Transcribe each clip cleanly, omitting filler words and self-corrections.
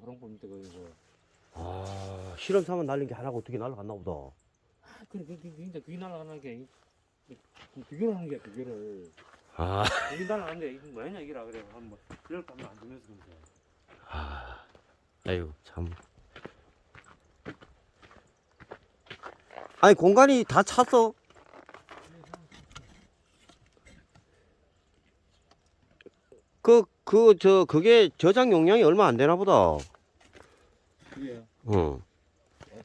호랑불 밑에 그거. 아, 실험 삼아 날린 게 하나가 어떻게 날아갔나 보다. 그래, 진짜 그게 날아가는 게, 비교를 하는 게 비교를. 아, 그게 날아가는데, 이게 뭐냐, 이기라. 그래. 한번, 이럴 거면 안 주면서 그러세요. 아, 아유, 참. 아니, 공간이 다 찼어. 그게 저장 용량이 얼마 안 되나 보다. 그게, 어.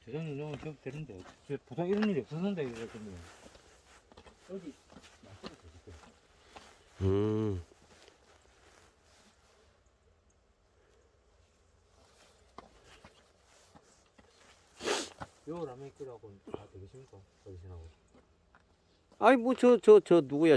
저장 운영은 좀 되는데, 보통 이런 일이 없었는데, 이랬거든요. 여기, 맞춰서 드릴게요. 음. 요 라면 끓여하고 다 되겠습니까? 어르신하고. 아이, 뭐, 누구야,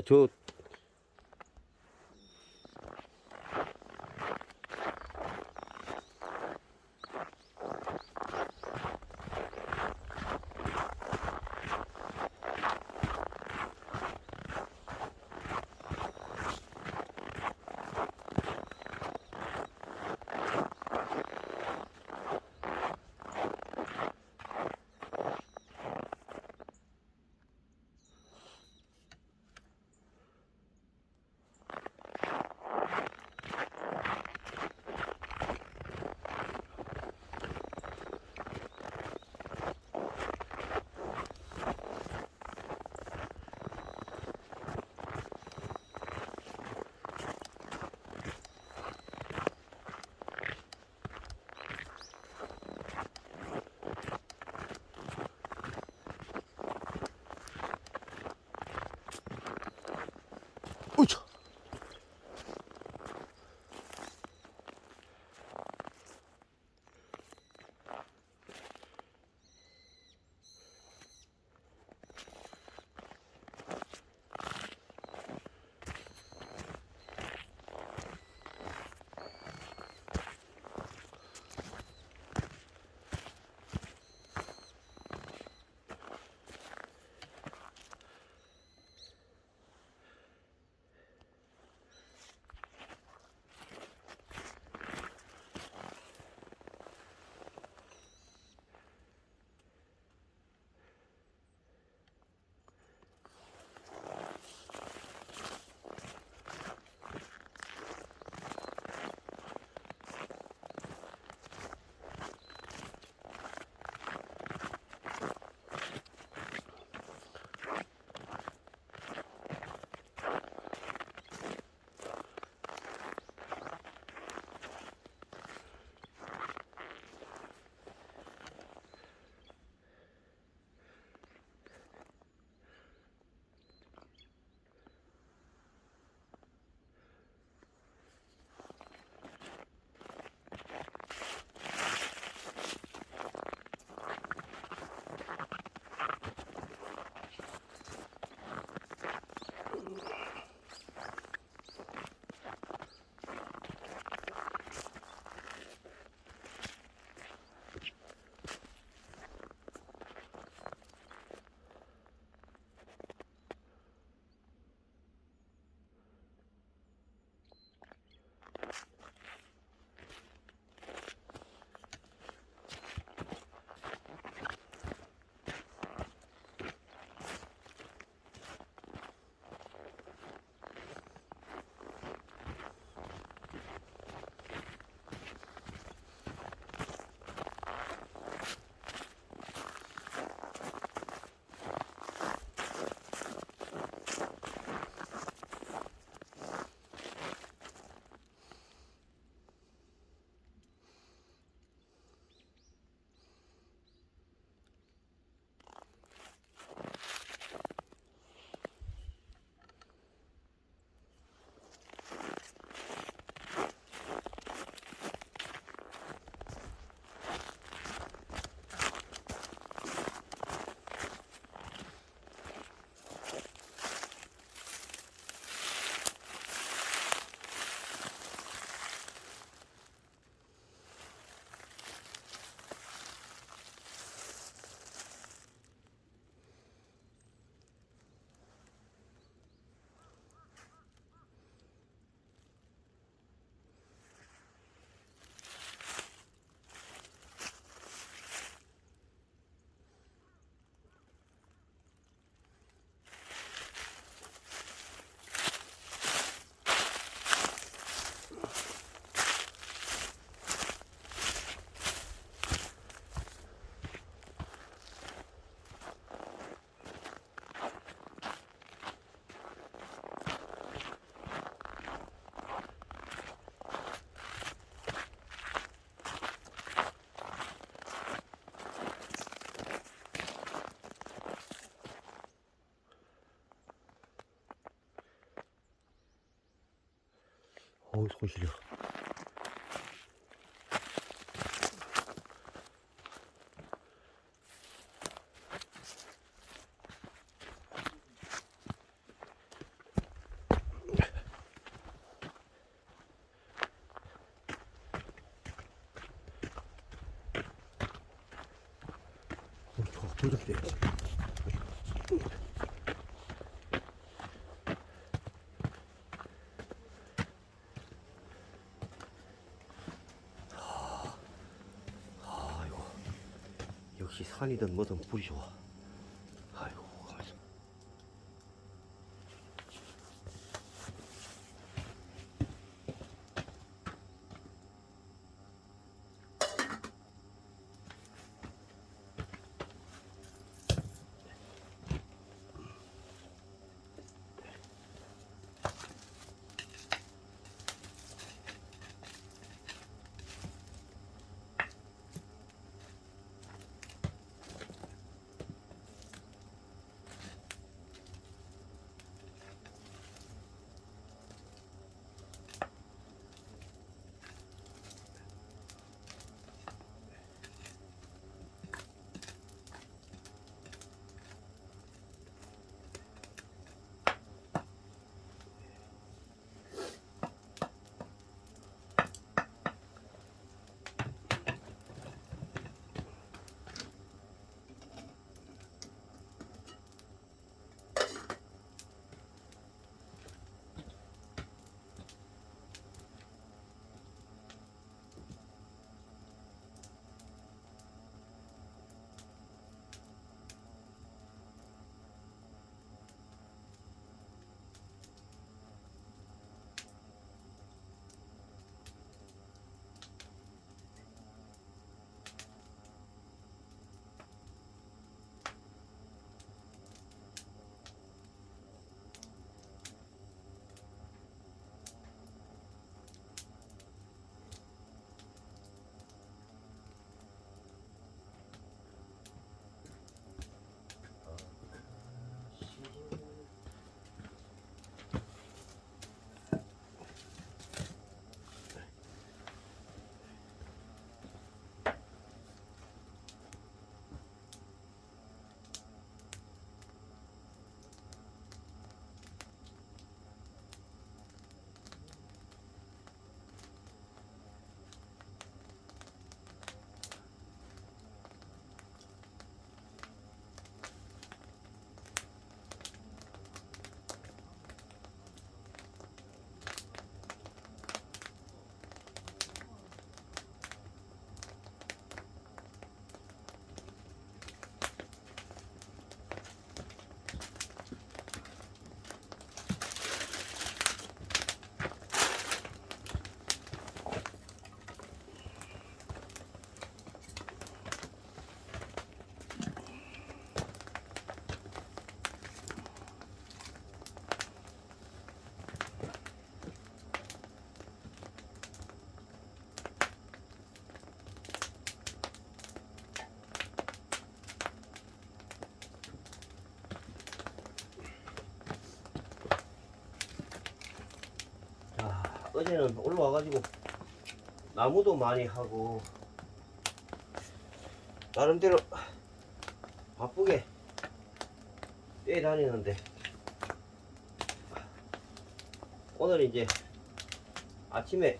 어우, 손 시려. 돌좀 빼야지. 아이고, 역시 산이든 뭐든 불이 좋아. 아이고, 가만있어. 어제는 올라와가지고 나무도 많이 하고 나름대로 바쁘게 뛰어다니는데 오늘 이제 아침에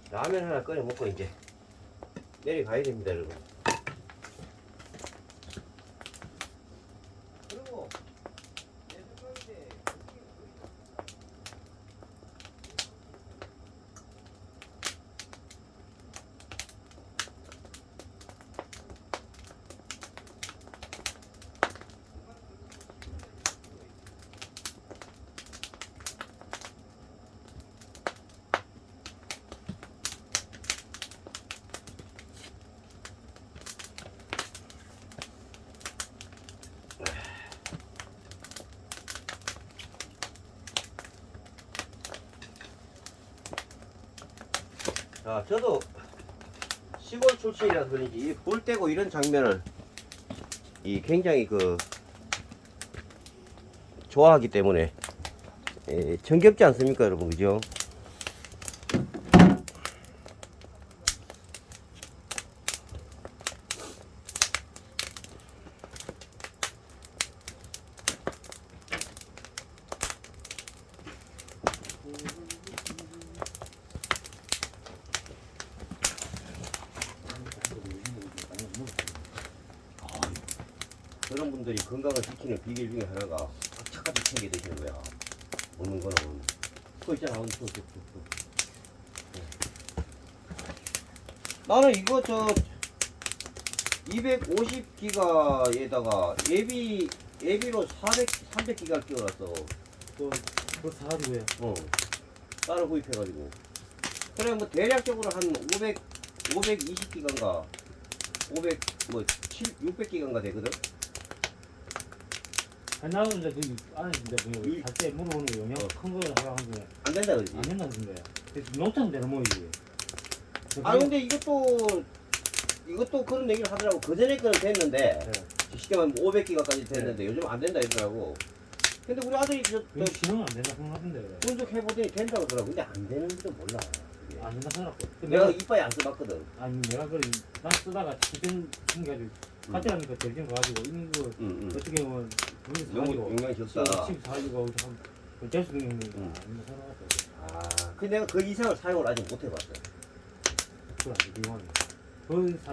라면 하나 끓여 먹고 이제 내려가야 됩니다, 여러분. 그리고 내 생각인데 자, 저도 시골 출신이라서 그런지 이 불 떼고 이런 장면을 굉장히 좋아하기 때문에 정겹지 않습니까, 여러분? 그죠? 여러분들이 건강을 지키는 비결 중에 하나가 착하게 챙겨 드시는 거야. 먹는 거는. 그거 있잖아. 나는 이거 250기가에다가 예비로 300기가 끼워놨어. 그거 사가지고요. 따로 구입해가지고. 그래, 뭐, 대략적으로 한 520기가인가, 600기가인가 되거든? 나는 이제 그 안에 이제 살때 물어보는 거 영양 큰 거를 하라고 한 거야. 안 된다, 그지? 안 된다는 거야. 그래서 놓치면 되는 모이지. 근데 이것도 그런 얘기를 하더라고. 그 전에 거는 됐는데, 네. 쉽게 말하면 500기가까지 됐는데, 요즘 안 된다 이러더라고. 근데 우리 아들이 이거 신으면 안 된다 생각하던데. 분석해보더니 된다고 그러더라고. 근데 안 되는지도 몰라. 그게. 안 된다 생각하고. 내가 이빨이 안 써봤거든. 아니 내가 그걸 난 쓰다가 지금 생겨가지고 카트라니까 대전 가가지고 이거 어떻게 보면 돈이 사가지고 용량이 적다. 집 사가지고 될 수도 있는 거 응. 안 된다 생각하고. 근데 내가 그 이상을 사용을 아직 못 해봤어. 그걸 안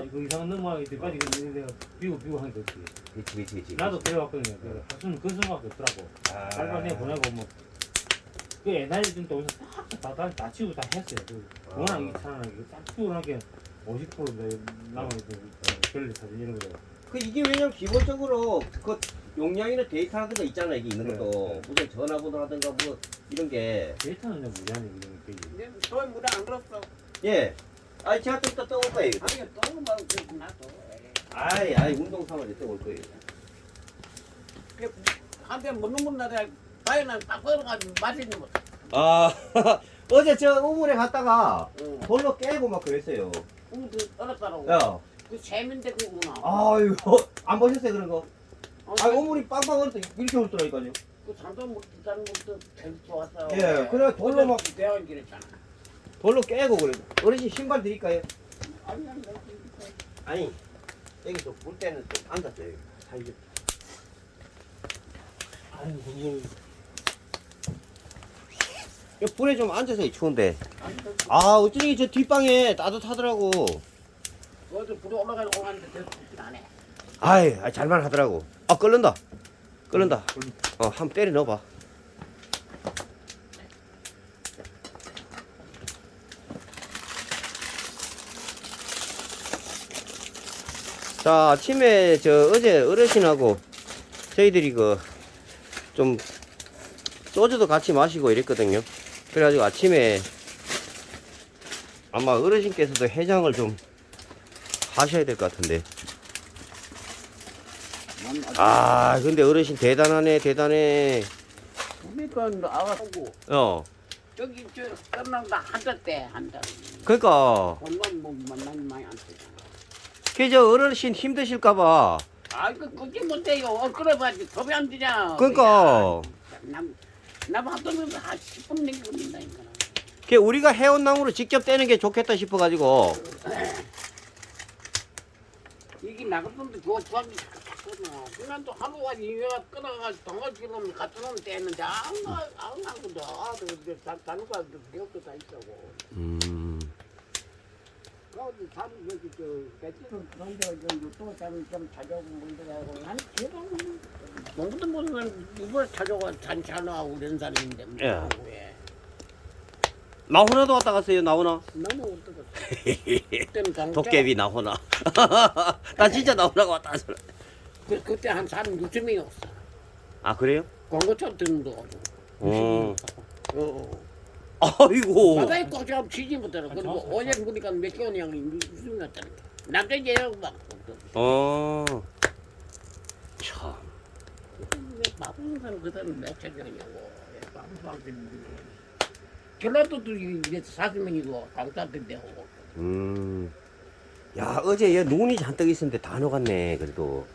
돼. 그 이상은 넘어가기 때까지 내가 비고 하니까 없지. 그치. 나도 데려왔거든요. 학수는 그 수밖에 없더라고. 빨리 내가 보내고 뭐. 그 옛날에 좀 또 다 치우고 다 했어요. 워낙 귀찮아요. 딱 치우고 나게 50% 남아있던 별일 사진 이런 거. 이게 왜냐면 기본적으로 그 용량이나 데이터 같은 거 있잖아. 이게 있는 것도. 네. 무슨 전화번호라든가 뭐 이런 게. 데이터는 그냥 무리하네 이런 게. 저 물에 안 들었어. 예. 아니 제가 좀 이따 떠올 거예요. 아니 똥을 먹고 나도. 아이 운동 삼아서 떠올 거예요. 한테 먹는 분들에 다이는 딱 걸어가지고 맛있는 거. 어제 저 우물에 갔다가 응. 돌로 깨고 막 그랬어요. 그 얼었다라고. 야. 그 재민데 그구나. 아유, 안 보셨어요 그런 거? 우물이 빵빵 얼었다 이렇게 얼더라니까요. 그 산도 먹다는 것도 되게 좋았어. 예, 그래 돌로 막 대원 길했잖아. 돌로 깨고 그래. 어르신 신발 드릴까요? 아니 아니 여기서 볼 때는 좀 앉았어요. 살려. 아유 그거 불에 좀 앉아서 추운데. 어쩐지 저 뒷방에 따뜻하더라고. 어제 불이 올라가는데 되게 좋진 않네. 잘만 하더라고. 끓는다. 한번 때려 넣어봐. 자, 아침에 어제 어르신하고 저희들이 좀 소주도 같이 마시고 이랬거든요. 그래가지고 아침에 아마 어르신께서도 해장을 좀 하셔야 될 것 같은데. 근데 어르신 대단해. 그러니까 아가고 저기 저 끝난다 한달. 그러니까 건강 뭐 만나면 많이 안 되잖아. 그저 어르신 힘드실까봐. 그게 못돼요. 그래봐야지 겁이 안 드냐. 그러니까 남 하던 한 10분 내기 걸린다니까. 우리가 해온 나무로 직접 떼는 게 좋겠다 싶어가지고. 이게 나갔던데 그거 좋아하기 좋구나. 그냥 또 하루가 이외가 끊어가지고 동아지금 같은 놈 떼는데 안 가거든. 단우가 기억도 다 있다고. 어디 사람 여기 저 배지는 그런데 또 사람 좀 찾아오고 뭔데라고 난 제가 농구도 못하는 이걸 찾아와 잔치하려고 그런 사람인데 뭐 예. 왜? 나훈아도 왔다 갔어요. 나훈아. 너무 어떡했어. 그때는 강자. 도깨비 나훈아. 나 진짜 나훈아가 왔다 갔어. 그때 한 사람 6명이었어. 그래요? 광고차 듣는 거. 아이고. 바다에 꽉 치지 못하라. 그리고 어제 보니까 몇 개월 양이 무슨 같다는 게. 남자 얘라고 막. 참. 왜 바쁜 사람 그 사람 몇 차냐고. 바쁜 전라도도 이제 40명이고 강사한테 오고. 야, 어제 얘 눈이 잔뜩 있었는데 다 녹았네. 그래도.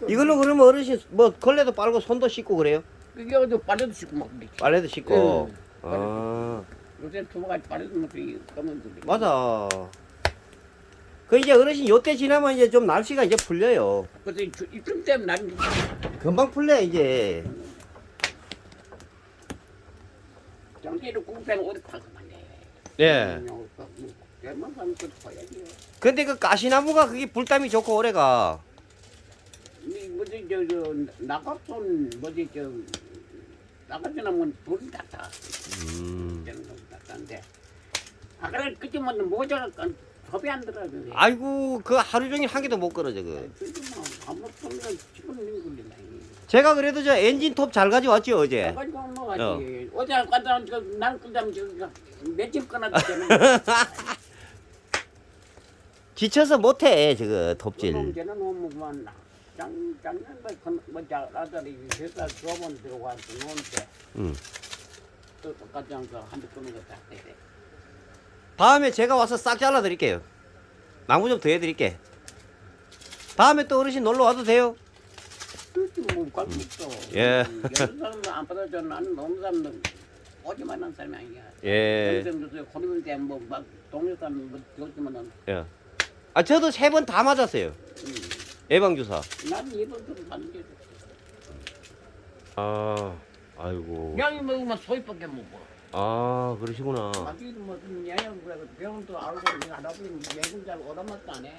이걸로 그러면 어르신 뭐 걸레도 빨고 손도 씻고 그래요? 그게 어디 빨래도 씻고 막 그랬지. 빨래도 씻고. 응. 요새 두모가지 빨래도 못 쓰기 그러면 맞아. 이제 어르신 요때 지나면 이제 좀 날씨가 이제 풀려요. 그래서 이쯤 되면 난 금방 풀려 이제. 정기로 공사는 오래 타고 만네. 예. 얼마 가면 그 봐야지. 근데 그 가시나무가 그게 불담이 좋고 오래가. 뭐지 저 나갑손 뭐지 저 나가지나면 불이 탔다. 저는 탔는데 아까 그때만 모자가 겁이 안 들어. 아이고 그 하루 종일 한 개도 못 걸어져 그. 그때만 아무 소리가 지금 걸린다. 제가 그래도 저 엔진톱 잘 가져왔죠 어제. 가지고 먹었지. 어제 갔다 난 그다음 저기가 며칠 끊었잖아. 지쳐서 못해 저거 톱질. 저는 뭐만 작년 뭐자 아들이 회사 조번 들어가서 노는데 또 똑같이 한대 끊는 거 딱 돼. 다음에 제가 와서 싹 잘라 드릴게요. 나무 좀 더 해드릴게. 다음에 또 어르신 놀러 와도 돼요. 그렇지 뭐 관계 있어. 예. 여러 사람도 안 받아줘. 나는 너무 사람들 오지만 한 사람이 아니야. 예. 요즘 코로나 때뭐막 동네 사람 뭐 그렇지만은 예. 아 저도 3번 다 맞았어요. 예방 주사. 나는 이번 좀 받는 아, 아이고. 양이 먹으면 소위밖에 못 먹어. 아 그러시구나. 자기도 무슨 양이 그래 병원도 알고 내가 알아보니 매군 잘 오라마도 안 해.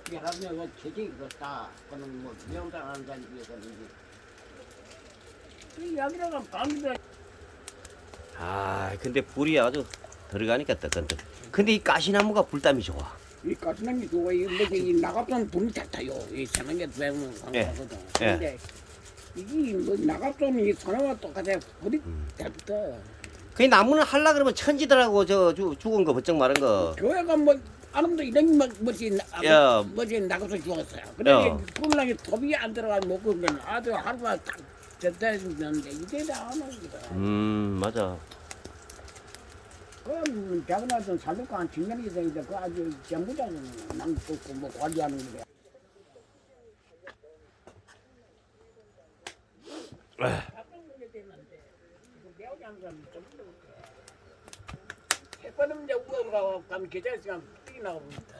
이 할아버지가 그 체질이 그렇다. 그는 뭐 병원장 하는 사람이 그러는지. 이 약이라가 감기도 아 근데 불이 아주 들어가니까 뜨끈뜨. 근데 이 가시나무가 불담이 좋아. 이 까치는 게 좋아. 이 뭐지 이 나갑돈 불이 탔다요. 이 사는 게 되면 강하거든. 예. 근데 이게 뭐 나갑돈이 사나와 똑같아. 불이 탔다. 그 나무는 할라 그러면 천지더라고 저 죽은 거 버쩍 마른 거. 교회가 뭐 아름도 이런 뭐지 야. 뭐지 나가서 죽었어요. 야. 그래 불나게 톱이 안 들어가 못 그러면 아주 하루가 딱 됐다는데 이제 다안 오거든. 맞아. 그럼 대학나던 살려고 한 10년이 되는데 그 아주 전부자는 남고 뭐 관리하는 거야. 해버리면 이제 우거가 가면 계좌에서 뛰나가고 있다.